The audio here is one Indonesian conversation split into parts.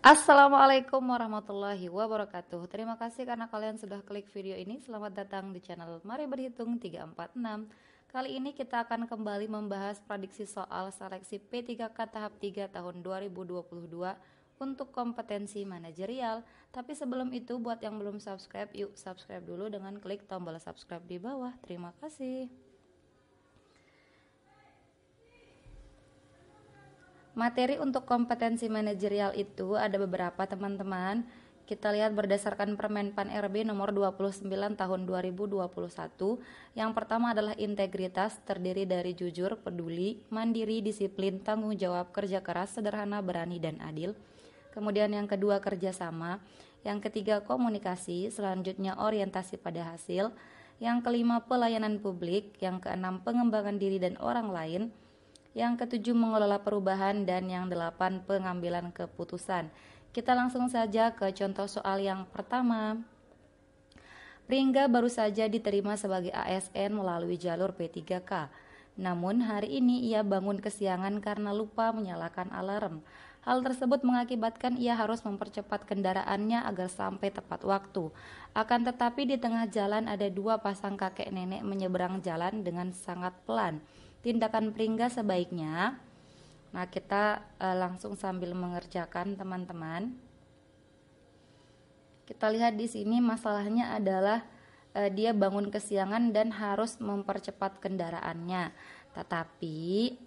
Assalamualaikum warahmatullahi wabarakatuh. Terima kasih karena kalian sudah klik video ini. Selamat datang di channel Mari Berhitung 346. Kali ini kita akan kembali membahas prediksi soal seleksi P3K tahap 3 tahun 2022 untuk kompetensi manajerial. Tapi sebelum itu, buat yang belum subscribe, yuk subscribe dulu dengan klik tombol subscribe di bawah. Terima kasih. Materi untuk kompetensi manajerial itu ada beberapa, teman-teman. Kita lihat berdasarkan Permenpan RB nomor 29 tahun 2021. Yang pertama adalah integritas, terdiri dari jujur, peduli, mandiri, disiplin, tanggung jawab, kerja keras, sederhana, berani, dan adil. Kemudian yang kedua kerjasama. Yang ketiga komunikasi, selanjutnya orientasi pada hasil. Yang kelima pelayanan publik. Yang keenam pengembangan diri dan orang lain. Yang ketujuh mengelola perubahan, dan yang delapan pengambilan keputusan. Kita langsung saja ke contoh soal yang pertama. Pringga baru saja diterima sebagai ASN melalui jalur P3K. Namun hari ini ia bangun kesiangan karena lupa menyalakan alarm. Hal tersebut mengakibatkan ia harus mempercepat kendaraannya agar sampai tepat waktu. Akan tetapi di tengah jalan ada dua pasang kakek nenek menyeberang jalan dengan sangat pelan. Tindakan Pringga sebaiknya, nah kita langsung sambil mengerjakan, teman-teman. Kita lihat di sini masalahnya adalah dia bangun kesiangan dan harus mempercepat kendaraannya. Tetapi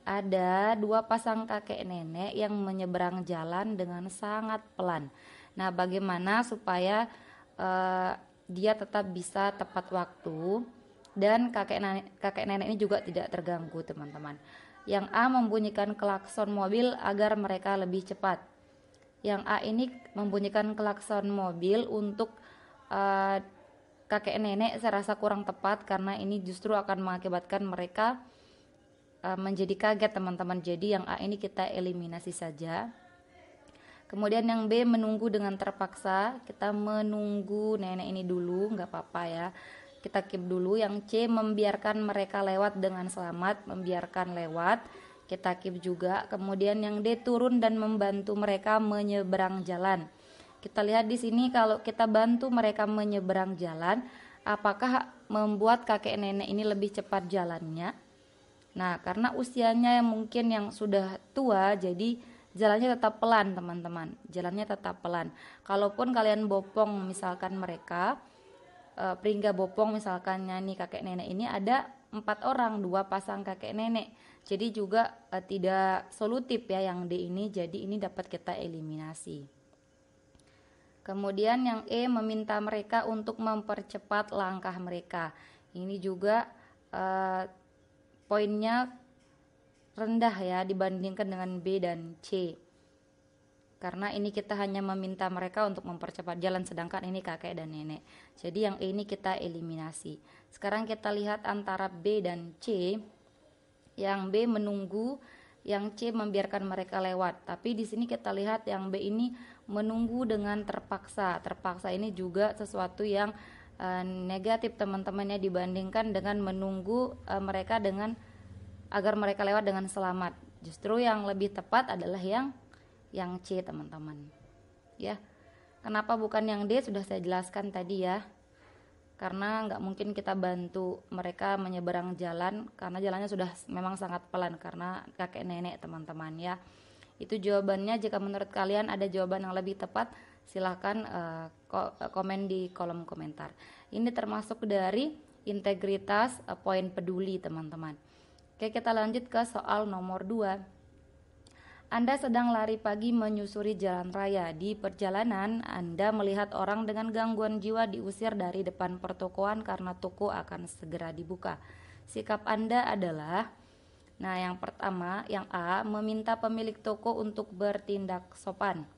ada dua pasang kakek nenek yang menyeberang jalan dengan sangat pelan. Nah, bagaimana supaya dia tetap bisa tepat waktu dan kakek nenek ini juga tidak terganggu, teman-teman. Yang A membunyikan klakson mobil agar mereka lebih cepat. Yang A ini membunyikan klakson mobil untuk kakek nenek saya rasa kurang tepat karena ini justru akan mengakibatkan mereka menjadi kaget, teman-teman. Jadi yang A ini kita eliminasi saja. Kemudian yang B menunggu dengan terpaksa, kita menunggu nenek ini dulu, nggak apa-apa ya, kita keep dulu. Yang C membiarkan mereka lewat dengan selamat, membiarkan lewat, kita keep juga. Kemudian yang D turun dan membantu mereka menyeberang jalan. Kita lihat di sini kalau kita bantu mereka menyeberang jalan, apakah membuat kakek nenek ini lebih cepat jalannya? Nah, karena usianya yang mungkin yang sudah tua, jadi jalannya tetap pelan, teman-teman. Jalannya tetap pelan. Kalaupun kalian bopong misalkan mereka, Pringga bopong misalkan nyanyi kakek nenek ini ada 4 orang, 2 pasang kakek nenek. Jadi juga tidak solutif ya yang D ini, jadi ini dapat kita eliminasi. Kemudian yang E meminta mereka untuk mempercepat langkah mereka. Ini juga poinnya rendah ya dibandingkan dengan B dan C. Karena ini kita hanya meminta mereka untuk mempercepat jalan, sedangkan ini kakek dan nenek. Jadi yang E ini kita eliminasi. Sekarang kita lihat antara B dan C. Yang B menunggu, yang C membiarkan mereka lewat. Tapi di sini kita lihat yang B ini menunggu dengan terpaksa. Terpaksa ini juga sesuatu yang negatif, teman-temannya, dibandingkan dengan menunggu mereka dengan agar mereka lewat dengan selamat. Justru yang lebih tepat adalah yang C, teman-teman. Ya. Kenapa bukan yang D sudah saya jelaskan tadi ya. Karena nggak mungkin kita bantu mereka menyeberang jalan karena jalannya sudah memang sangat pelan karena kakek nenek, teman-teman ya. Itu jawabannya. Jika menurut kalian ada jawaban yang lebih tepat, silahkan komen di kolom komentar. Ini termasuk dari integritas, poin peduli, teman-teman. Oke, kita lanjut ke soal nomor 2. Anda sedang lari pagi menyusuri jalan raya. Di perjalanan, Anda melihat orang dengan gangguan jiwa diusir dari depan pertokoan karena toko akan segera dibuka. Sikap Anda adalah, nah yang pertama, yang A, meminta pemilik toko untuk bertindak sopan.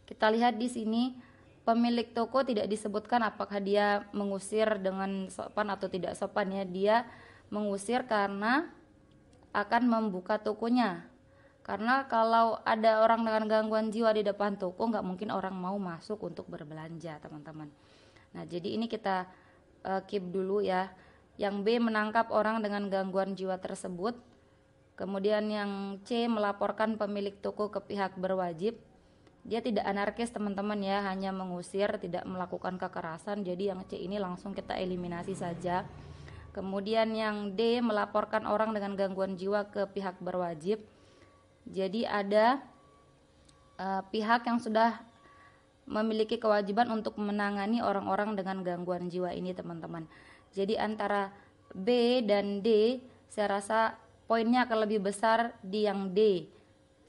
Kita lihat di sini pemilik toko tidak disebutkan apakah dia mengusir dengan sopan atau tidak sopan ya. Dia mengusir karena akan membuka tokonya. Karena kalau ada orang dengan gangguan jiwa di depan toko, nggak mungkin orang mau masuk untuk berbelanja, teman-teman. Nah, jadi ini kita keep dulu ya. Yang B menangkap orang dengan gangguan jiwa tersebut. Kemudian yang C melaporkan pemilik toko ke pihak berwajib. Dia tidak anarkis teman-teman ya, hanya mengusir, tidak melakukan kekerasan. Jadi yang C ini langsung kita eliminasi saja. Kemudian yang D, melaporkan orang dengan gangguan jiwa ke pihak berwajib. Jadi ada pihak yang sudah memiliki kewajiban untuk menangani orang-orang dengan gangguan jiwa ini teman-teman. Jadi antara B dan D, saya rasa poinnya akan lebih besar di yang D,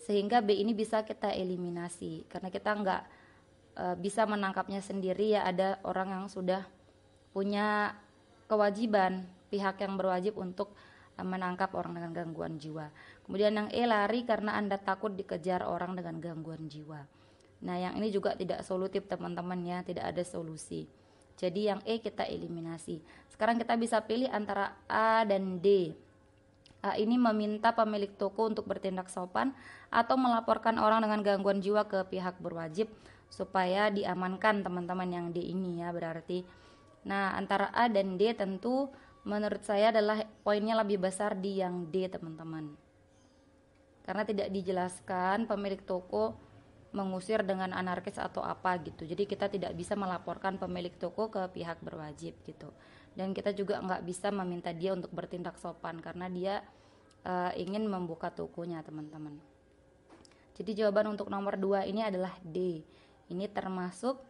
sehingga B ini bisa kita eliminasi karena kita nggak bisa menangkapnya sendiri ya, ada orang yang sudah punya kewajiban, pihak yang berwajib untuk menangkap orang dengan gangguan jiwa. Kemudian yang E, lari karena Anda takut dikejar orang dengan gangguan jiwa. Nah yang ini juga tidak solutif teman-teman ya, tidak ada solusi. Jadi yang E kita eliminasi. Sekarang kita bisa pilih antara A dan D. A ini meminta pemilik toko untuk bertindak sopan atau melaporkan orang dengan gangguan jiwa ke pihak berwajib supaya diamankan teman-teman, yang D ini ya berarti. Nah antara A dan D tentu menurut saya adalah poinnya lebih besar di yang D teman-teman. Karena tidak dijelaskan pemilik toko mengusir dengan anarkis atau apa gitu. Jadi kita tidak bisa melaporkan pemilik toko ke pihak berwajib gitu. Dan kita juga nggak bisa meminta dia untuk bertindak sopan karena dia ingin membuka tokonya teman-teman. Jadi jawaban untuk nomor 2 ini adalah D. Ini termasuk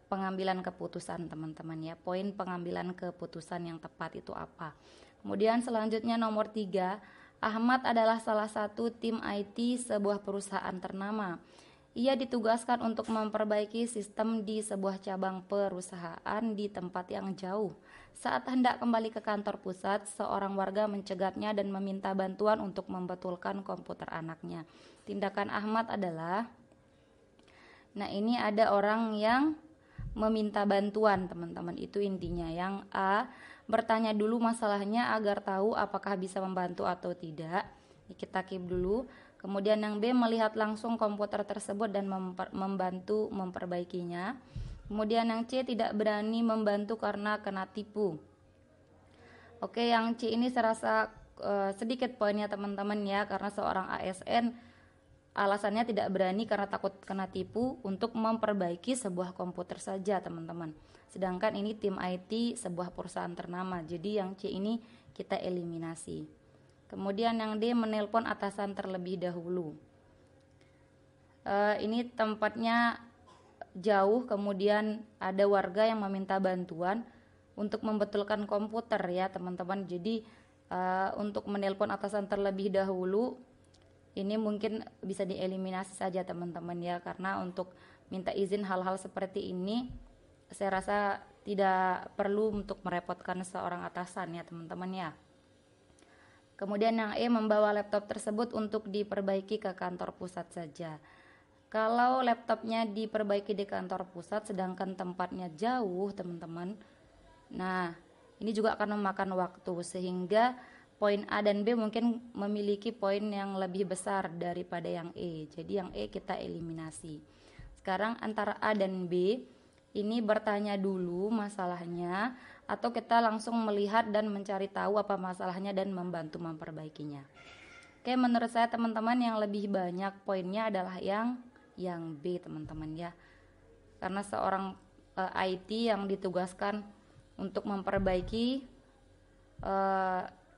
pengambilan keputusan teman-teman ya. Poin pengambilan keputusan yang tepat itu apa. Kemudian selanjutnya nomor 3, Ahmad adalah salah satu tim IT sebuah perusahaan ternama. Ia ditugaskan untuk memperbaiki sistem di sebuah cabang perusahaan di tempat yang jauh. Saat hendak kembali ke kantor pusat, seorang warga mencegatnya dan meminta bantuan untuk membetulkan komputer anaknya. Tindakan Ahmad adalah, nah ini ada orang yang meminta bantuan teman-teman, itu intinya. Yang A, bertanya dulu masalahnya agar tahu apakah bisa membantu atau tidak. Ini kita keep dulu. Kemudian yang B, melihat langsung komputer tersebut dan membantu memperbaikinya. Kemudian yang C, tidak berani membantu karena kena tipu. Oke, yang C ini saya rasa sedikit poinnya teman-teman ya, karena seorang ASN alasannya tidak berani karena takut kena tipu untuk memperbaiki sebuah komputer saja teman-teman. Sedangkan ini tim IT sebuah perusahaan ternama. Jadi yang C ini kita eliminasi. Kemudian yang D, menelpon atasan terlebih dahulu. Ini tempatnya jauh, kemudian ada warga yang meminta bantuan untuk membetulkan komputer ya teman-teman. Jadi untuk menelpon atasan terlebih dahulu ini mungkin bisa dieliminasi saja teman-teman ya, karena untuk minta izin hal-hal seperti ini saya rasa tidak perlu untuk merepotkan seorang atasan ya teman-teman ya. Kemudian yang E, membawa laptop tersebut untuk diperbaiki ke kantor pusat saja. Kalau laptopnya diperbaiki di kantor pusat sedangkan tempatnya jauh teman-teman, nah ini juga akan memakan waktu, sehingga poin A dan B mungkin memiliki poin yang lebih besar daripada yang E. Jadi yang E kita eliminasi. Sekarang antara A dan B, ini bertanya dulu masalahnya atau kita langsung melihat dan mencari tahu apa masalahnya dan membantu memperbaikinya. Oke, menurut saya teman-teman yang lebih banyak poinnya adalah yang B teman-teman ya. Karena seorang IT yang ditugaskan untuk memperbaiki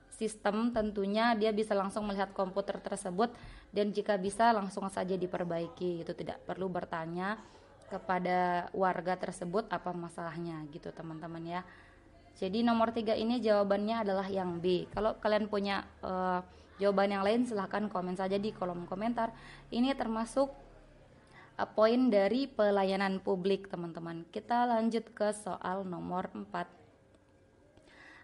sistem, tentunya dia bisa langsung melihat komputer tersebut dan jika bisa langsung saja diperbaiki. Itu tidak perlu bertanya kepada warga tersebut apa masalahnya gitu teman-teman ya. Jadi nomor 3 ini jawabannya adalah yang B. Kalau kalian punya jawaban yang lain silahkan komen saja di kolom komentar. Ini termasuk poin dari pelayanan publik teman-teman. Kita lanjut ke soal nomor 4.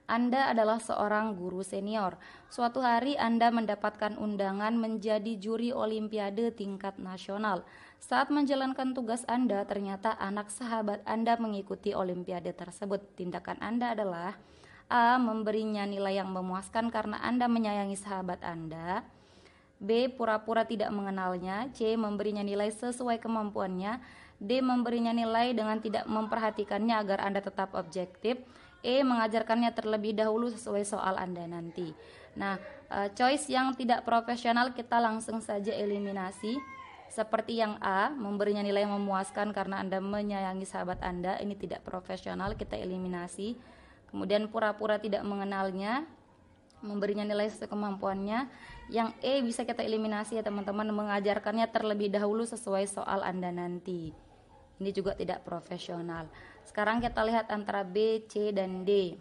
Anda adalah seorang guru senior. Suatu hari Anda mendapatkan undangan menjadi juri olimpiade tingkat nasional. Saat menjalankan tugas Anda, ternyata anak sahabat Anda mengikuti olimpiade tersebut. Tindakan Anda adalah A, memberinya nilai yang memuaskan karena Anda menyayangi sahabat Anda. B, pura-pura tidak mengenalnya. C, memberinya nilai sesuai kemampuannya. D, memberinya nilai dengan tidak memperhatikannya agar Anda tetap objektif. E, mengajarkannya terlebih dahulu sesuai soal Anda nanti. Nah, choice yang tidak profesional kita langsung saja eliminasi, Seperti yang A, memberinya nilai yang memuaskan karena Anda menyayangi sahabat Anda, ini tidak profesional, kita eliminasi. Kemudian pura-pura tidak mengenalnya, memberinya nilai sesuai kemampuannya. Yang E bisa kita eliminasi ya teman-teman, mengajarkannya terlebih dahulu sesuai soal Anda nanti. Ini juga tidak profesional. Sekarang kita lihat antara B, C, dan D.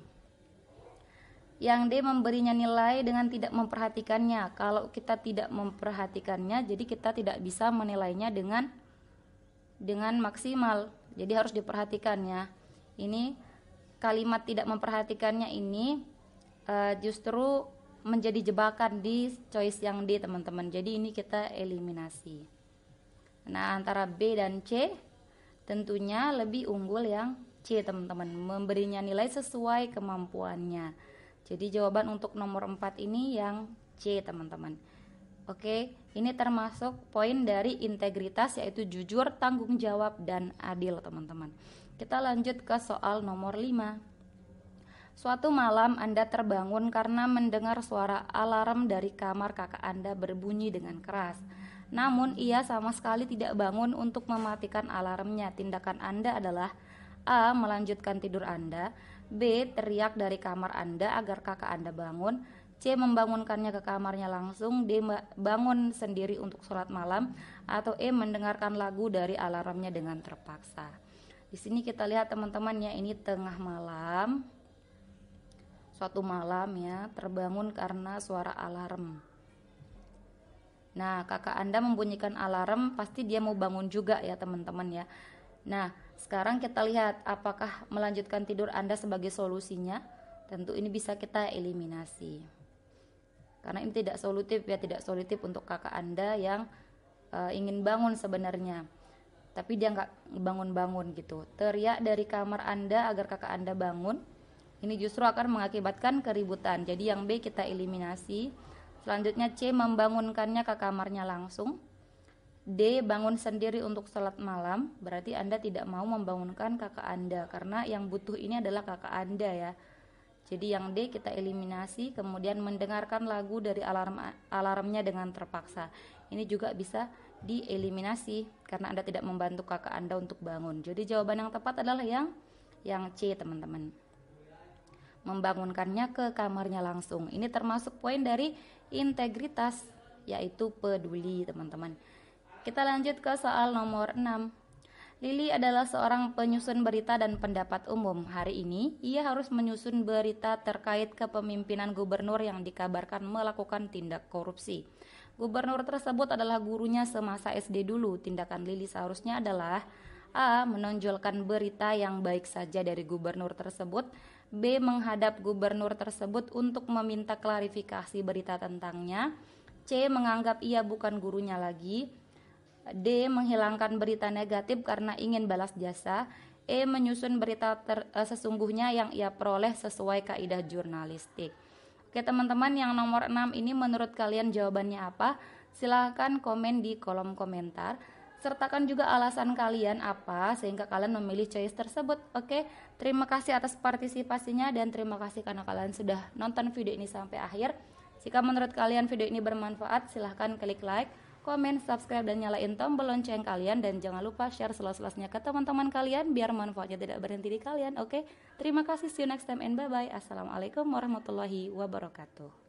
Yang D memberinya nilai dengan tidak memperhatikannya. Kalau kita tidak memperhatikannya, jadi kita tidak bisa menilainya dengan maksimal. Jadi harus diperhatikan ya. Ini kalimat tidak memperhatikannya ini justru menjadi jebakan di choice yang D teman-teman. Jadi ini kita eliminasi. Nah, antara B dan C tentunya lebih unggul yang C teman-teman, memberinya nilai sesuai kemampuannya. Jadi jawaban untuk nomor 4 ini yang C teman-teman. Oke, ini termasuk poin dari integritas, yaitu jujur, tanggung jawab, dan adil teman-teman. Kita lanjut ke soal nomor 5. Suatu malam Anda terbangun karena mendengar suara alarm dari kamar kakak Anda berbunyi dengan keras. Namun ia sama sekali tidak bangun untuk mematikan alarmnya. Tindakan Anda adalah A. Melanjutkan tidur Anda, B. Teriak dari kamar Anda agar kakak Anda bangun, C. Membangunkannya ke kamarnya langsung, D. Bangun sendiri untuk sholat malam, atau E. Mendengarkan lagu dari alarmnya dengan terpaksa. Di sini kita lihat teman-teman ya, ini tengah malam. Suatu malam ya, terbangun karena suara alarm. Nah, kakak Anda membunyikan alarm, pasti dia mau bangun juga ya teman-teman ya. Nah, sekarang kita lihat apakah melanjutkan tidur Anda sebagai solusinya. Tentu ini bisa kita eliminasi. Karena ini tidak solutif ya, tidak solutif untuk kakak Anda yang ingin bangun sebenarnya. Tapi dia nggak bangun-bangun gitu. Teriak dari kamar Anda agar kakak Anda bangun. Ini justru akan mengakibatkan keributan. Jadi yang B kita eliminasi. Selanjutnya C, membangunkannya ke kamarnya langsung. D, bangun sendiri untuk sholat malam. Berarti Anda tidak mau membangunkan kakak Anda, karena yang butuh ini adalah kakak Anda ya. Jadi yang D kita eliminasi. Kemudian mendengarkan lagu dari alarmnya dengan terpaksa. Ini juga bisa dieliminasi karena Anda tidak membantu kakak Anda untuk bangun. Jadi jawaban yang tepat adalah yang C teman-teman, membangunkannya ke kamarnya langsung. Ini termasuk poin dari integritas, yaitu peduli teman-teman. Kita lanjut ke soal nomor 6. Lili adalah seorang penyusun berita dan pendapat umum. Hari ini ia harus menyusun berita terkait kepemimpinan gubernur yang dikabarkan melakukan tindak korupsi. Gubernur tersebut adalah gurunya semasa SD dulu. Tindakan Lili seharusnya adalah A. Menonjolkan berita yang baik saja dari gubernur tersebut, B. Menghadap gubernur tersebut untuk meminta klarifikasi berita tentangnya, C. Menganggap ia bukan gurunya lagi, D. Menghilangkan berita negatif karena ingin balas jasa, E. Menyusun berita sesungguhnya yang ia peroleh sesuai kaidah jurnalistik. Oke teman-teman, yang nomor 6 ini menurut kalian jawabannya apa? Silahkan komen di kolom komentar. Sertakan juga alasan kalian apa sehingga kalian memilih choice tersebut. Oke, terima kasih atas partisipasinya dan terima kasih karena kalian sudah nonton video ini sampai akhir. Jika menurut kalian video ini bermanfaat, silahkan klik like, komen, subscribe, dan nyalain tombol lonceng kalian. Dan jangan lupa share seluas-luasnya ke teman-teman kalian biar manfaatnya tidak berhenti di kalian. Oke, terima kasih, see you next time and bye-bye. Assalamualaikum warahmatullahi wabarakatuh.